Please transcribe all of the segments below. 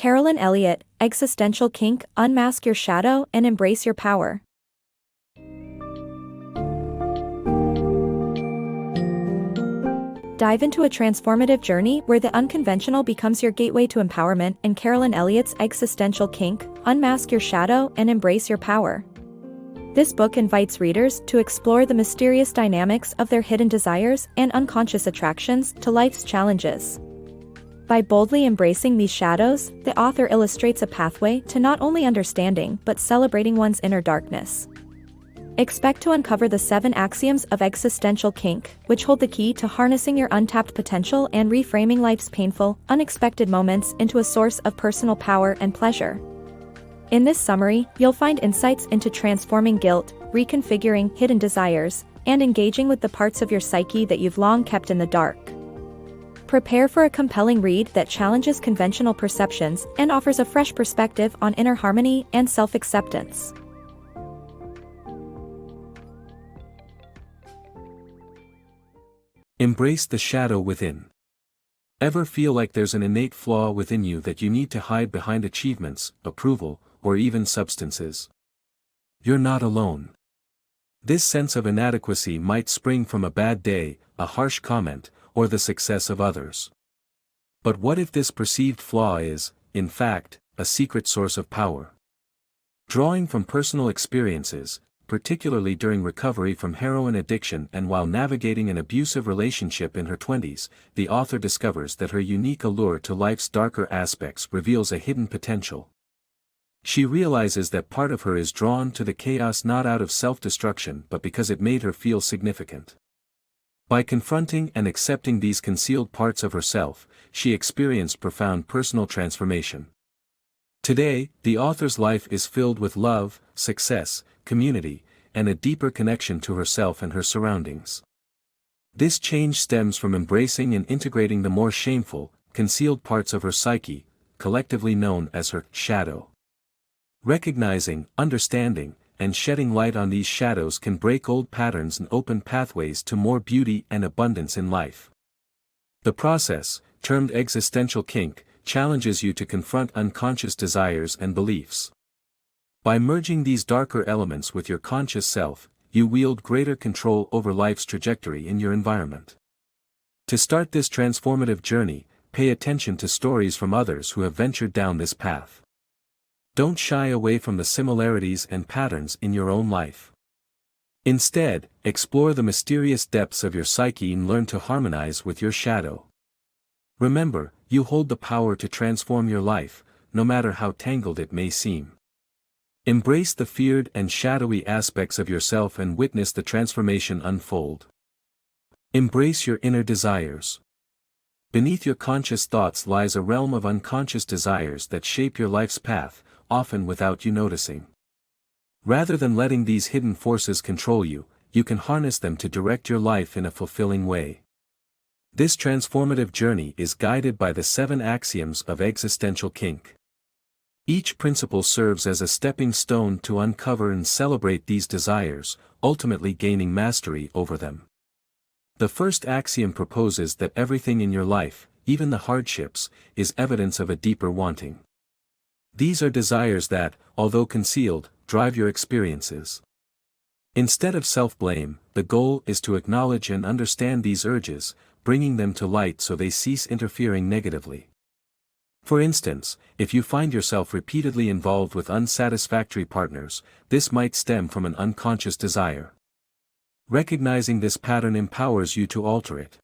Carolyn Elliott, Existential Kink, Unmask Your Shadow and Embrace Your Power. Dive into a transformative journey where the unconventional becomes your gateway to empowerment in Carolyn Elliott's Existential Kink, Unmask Your Shadow and Embrace Your Power. This book invites readers to explore the mysterious dynamics of their hidden desires and unconscious attractions to life's challenges. By boldly embracing these shadows, the author illustrates a pathway to not only understanding but celebrating one's inner darkness. Expect to uncover the 7 axioms of existential kink, which hold the key to harnessing your untapped potential and reframing life's painful, unexpected moments into a source of personal power and pleasure. In this summary, you'll find insights into transforming guilt, reconfiguring hidden desires, and engaging with the parts of your psyche that you've long kept in the dark. Prepare for a compelling read that challenges conventional perceptions and offers a fresh perspective on inner harmony and self-acceptance. Embrace the shadow within. Ever feel like there's an innate flaw within you that you need to hide behind achievements, approval, or even substances? You're not alone. This sense of inadequacy might spring from a bad day, a harsh comment, or the success of others. But what if this perceived flaw is, in fact, a secret source of power? Drawing from personal experiences, particularly during recovery from heroin addiction and while navigating an abusive relationship in her 20s, the author discovers that her unique allure to life's darker aspects reveals a hidden potential. She realizes that part of her is drawn to the chaos not out of self-destruction but because it made her feel significant. By confronting and accepting these concealed parts of herself, she experienced profound personal transformation. Today, the author's life is filled with love, success, community, and a deeper connection to herself and her surroundings. This change stems from embracing and integrating the more shameful, concealed parts of her psyche, collectively known as her shadow. Recognizing, understanding, and shedding light on these shadows can break old patterns and open pathways to more beauty and abundance in life. The process, termed existential kink, challenges you to confront unconscious desires and beliefs. By merging these darker elements with your conscious self, you wield greater control over life's trajectory in your environment. To start this transformative journey, pay attention to stories from others who have ventured down this path. Don't shy away from the similarities and patterns in your own life. Instead, explore the mysterious depths of your psyche and learn to harmonize with your shadow. Remember, you hold the power to transform your life, no matter how tangled it may seem. Embrace the feared and shadowy aspects of yourself and witness the transformation unfold. Embrace your inner desires. Beneath your conscious thoughts lies a realm of unconscious desires that shape your life's path, often without you noticing. Rather than letting these hidden forces control you, you can harness them to direct your life in a fulfilling way. This transformative journey is guided by the 7 axioms of existential kink. Each principle serves as a stepping stone to uncover and celebrate these desires, ultimately gaining mastery over them. The first axiom proposes that everything in your life, even the hardships, is evidence of a deeper wanting. These are desires that, although concealed, drive your experiences. Instead of self-blame, the goal is to acknowledge and understand these urges, bringing them to light so they cease interfering negatively. For instance, if you find yourself repeatedly involved with unsatisfactory partners, this might stem from an unconscious desire. Recognizing this pattern empowers you to alter it.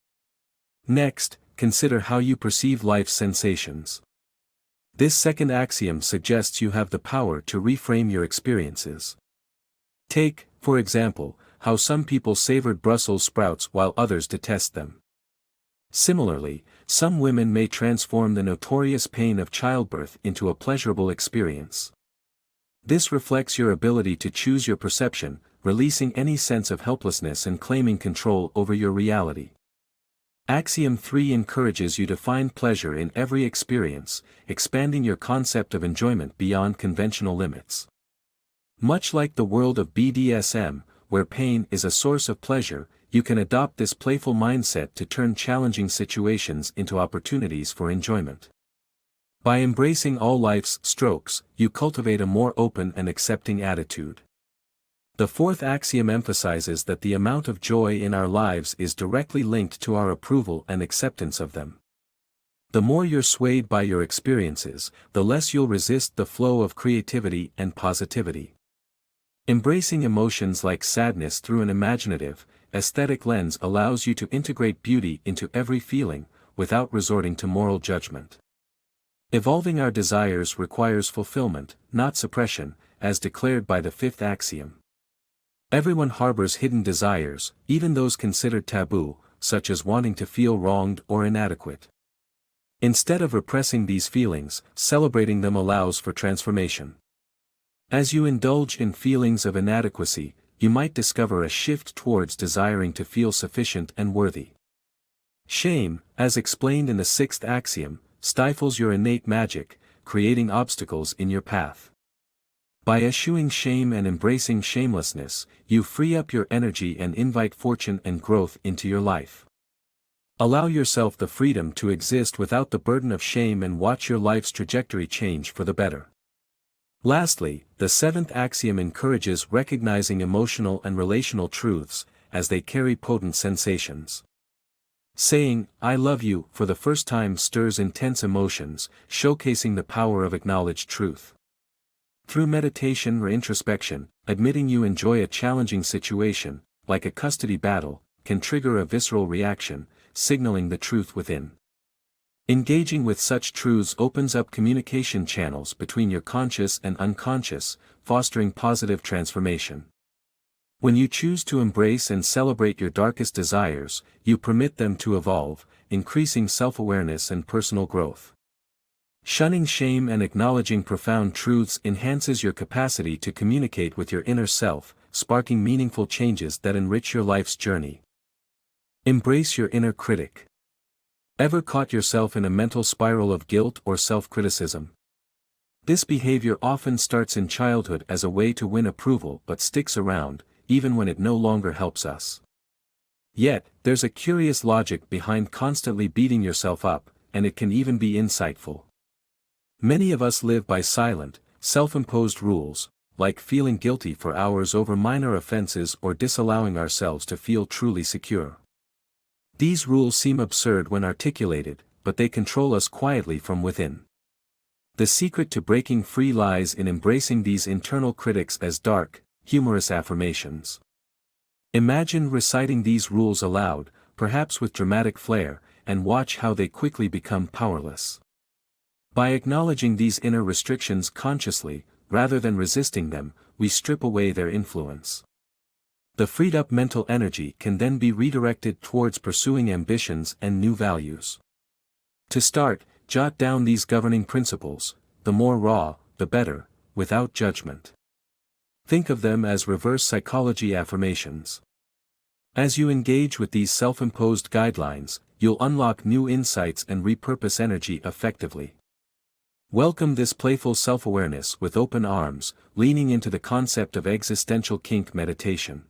Next, consider how you perceive life's sensations. This second axiom suggests you have the power to reframe your experiences. Take, for example, how some people savored Brussels sprouts while others detest them. Similarly, some women may transform the notorious pain of childbirth into a pleasurable experience. This reflects your ability to choose your perception, releasing any sense of helplessness and claiming control over your reality. Axiom 3 encourages you to find pleasure in every experience, expanding your concept of enjoyment beyond conventional limits. Much like the world of BDSM, where pain is a source of pleasure, you can adopt this playful mindset to turn challenging situations into opportunities for enjoyment. By embracing all life's strokes, you cultivate a more open and accepting attitude. The fourth axiom emphasizes that the amount of joy in our lives is directly linked to our approval and acceptance of them. The more you're swayed by your experiences, the less you'll resist the flow of creativity and positivity. Embracing emotions like sadness through an imaginative, aesthetic lens allows you to integrate beauty into every feeling, without resorting to moral judgment. Evolving our desires requires fulfillment, not suppression, as declared by the fifth axiom. Everyone harbors hidden desires, even those considered taboo, such as wanting to feel wronged or inadequate. Instead of repressing these feelings, celebrating them allows for transformation. As you indulge in feelings of inadequacy, you might discover a shift towards desiring to feel sufficient and worthy. Shame, as explained in the sixth axiom, stifles your innate magic, creating obstacles in your path. By eschewing shame and embracing shamelessness, you free up your energy and invite fortune and growth into your life. Allow yourself the freedom to exist without the burden of shame and watch your life's trajectory change for the better. Lastly, the seventh axiom encourages recognizing emotional and relational truths, as they carry potent sensations. Saying, "I love you," for the first time stirs intense emotions, showcasing the power of acknowledged truth. Through meditation or introspection, admitting you enjoy a challenging situation, like a custody battle, can trigger a visceral reaction, signaling the truth within. Engaging with such truths opens up communication channels between your conscious and unconscious, fostering positive transformation. When you choose to embrace and celebrate your darkest desires, you permit them to evolve, increasing self-awareness and personal growth. Shunning shame and acknowledging profound truths enhances your capacity to communicate with your inner self, sparking meaningful changes that enrich your life's journey. Embrace your inner critic. Ever caught yourself in a mental spiral of guilt or self-criticism? This behavior often starts in childhood as a way to win approval but sticks around, even when it no longer helps us. Yet, there's a curious logic behind constantly beating yourself up, and it can even be insightful. Many of us live by silent, self-imposed rules, like feeling guilty for hours over minor offenses or disallowing ourselves to feel truly secure. These rules seem absurd when articulated, but they control us quietly from within. The secret to breaking free lies in embracing these internal critics as dark, humorous affirmations. Imagine reciting these rules aloud, perhaps with dramatic flair, and watch how they quickly become powerless. By acknowledging these inner restrictions consciously, rather than resisting them, we strip away their influence. The freed-up mental energy can then be redirected towards pursuing ambitions and new values. To start, jot down these governing principles: the more raw, the better, without judgment. Think of them as reverse psychology affirmations. As you engage with these self-imposed guidelines, you'll unlock new insights and repurpose energy effectively. Welcome this playful self-awareness with open arms, leaning into the concept of existential kink meditation.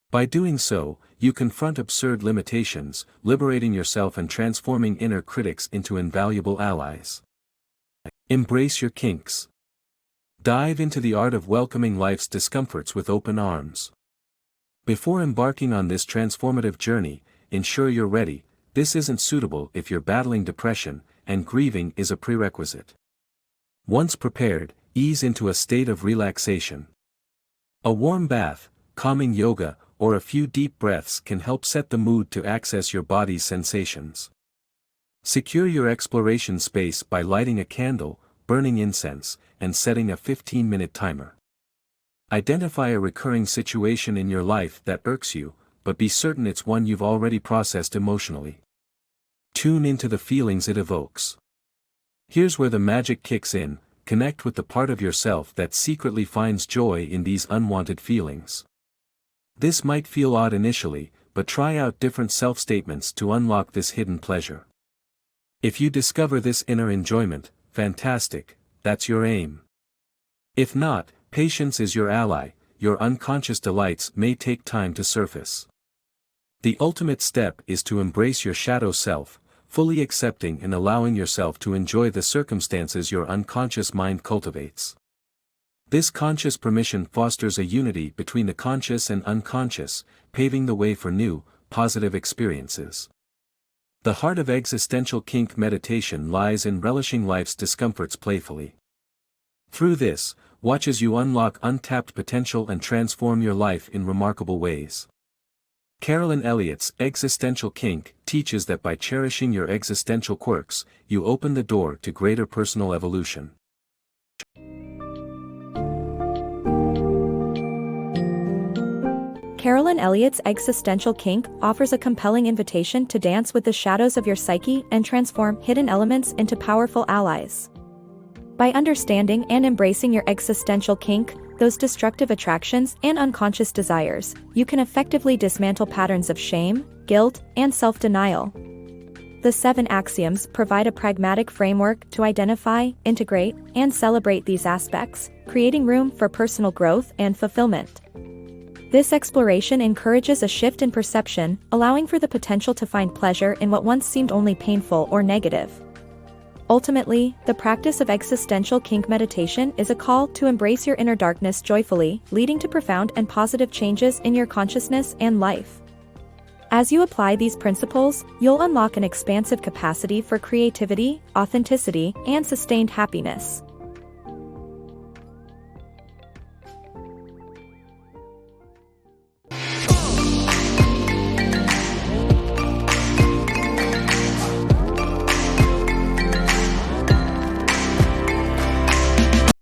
By doing so, you confront absurd limitations, liberating yourself and transforming inner critics into invaluable allies. Embrace your kinks. Dive into the art of welcoming life's discomforts with open arms. Before embarking on this transformative journey, ensure you're ready. This isn't suitable if you're battling depression, and grieving is a prerequisite. Once prepared, ease into a state of relaxation. A warm bath, calming yoga, or a few deep breaths can help set the mood to access your body's sensations. Secure your exploration space by lighting a candle, burning incense, and setting a 15-minute timer. Identify a recurring situation in your life that irks you, but be certain it's one you've already processed emotionally. Tune into the feelings it evokes. Here's where the magic kicks in: connect with the part of yourself that secretly finds joy in these unwanted feelings. This might feel odd initially, but try out different self-statements to unlock this hidden pleasure. If you discover this inner enjoyment, fantastic, that's your aim. If not, patience is your ally. Your unconscious delights may take time to surface. The ultimate step is to embrace your shadow self, fully accepting and allowing yourself to enjoy the circumstances your unconscious mind cultivates. This conscious permission fosters a unity between the conscious and unconscious, paving the way for new, positive experiences. The heart of existential kink meditation lies in relishing life's discomforts playfully. Through this, watch as you unlock untapped potential and transform your life in remarkable ways. Carolyn Elliott's Existential Kink teaches that by cherishing your existential quirks, you open the door to greater personal evolution. Carolyn Elliott's Existential Kink offers a compelling invitation to dance with the shadows of your psyche and transform hidden elements into powerful allies. By understanding and embracing your existential kink, those destructive attractions and unconscious desires, you can effectively dismantle patterns of shame, guilt, and self-denial. The 7 axioms provide a pragmatic framework to identify, integrate, and celebrate these aspects, creating room for personal growth and fulfillment. This exploration encourages a shift in perception, allowing for the potential to find pleasure in what once seemed only painful or negative. Ultimately, the practice of existential kink meditation is a call to embrace your inner darkness joyfully, leading to profound and positive changes in your consciousness and life. As you apply these principles, you'll unlock an expansive capacity for creativity, authenticity, and sustained happiness.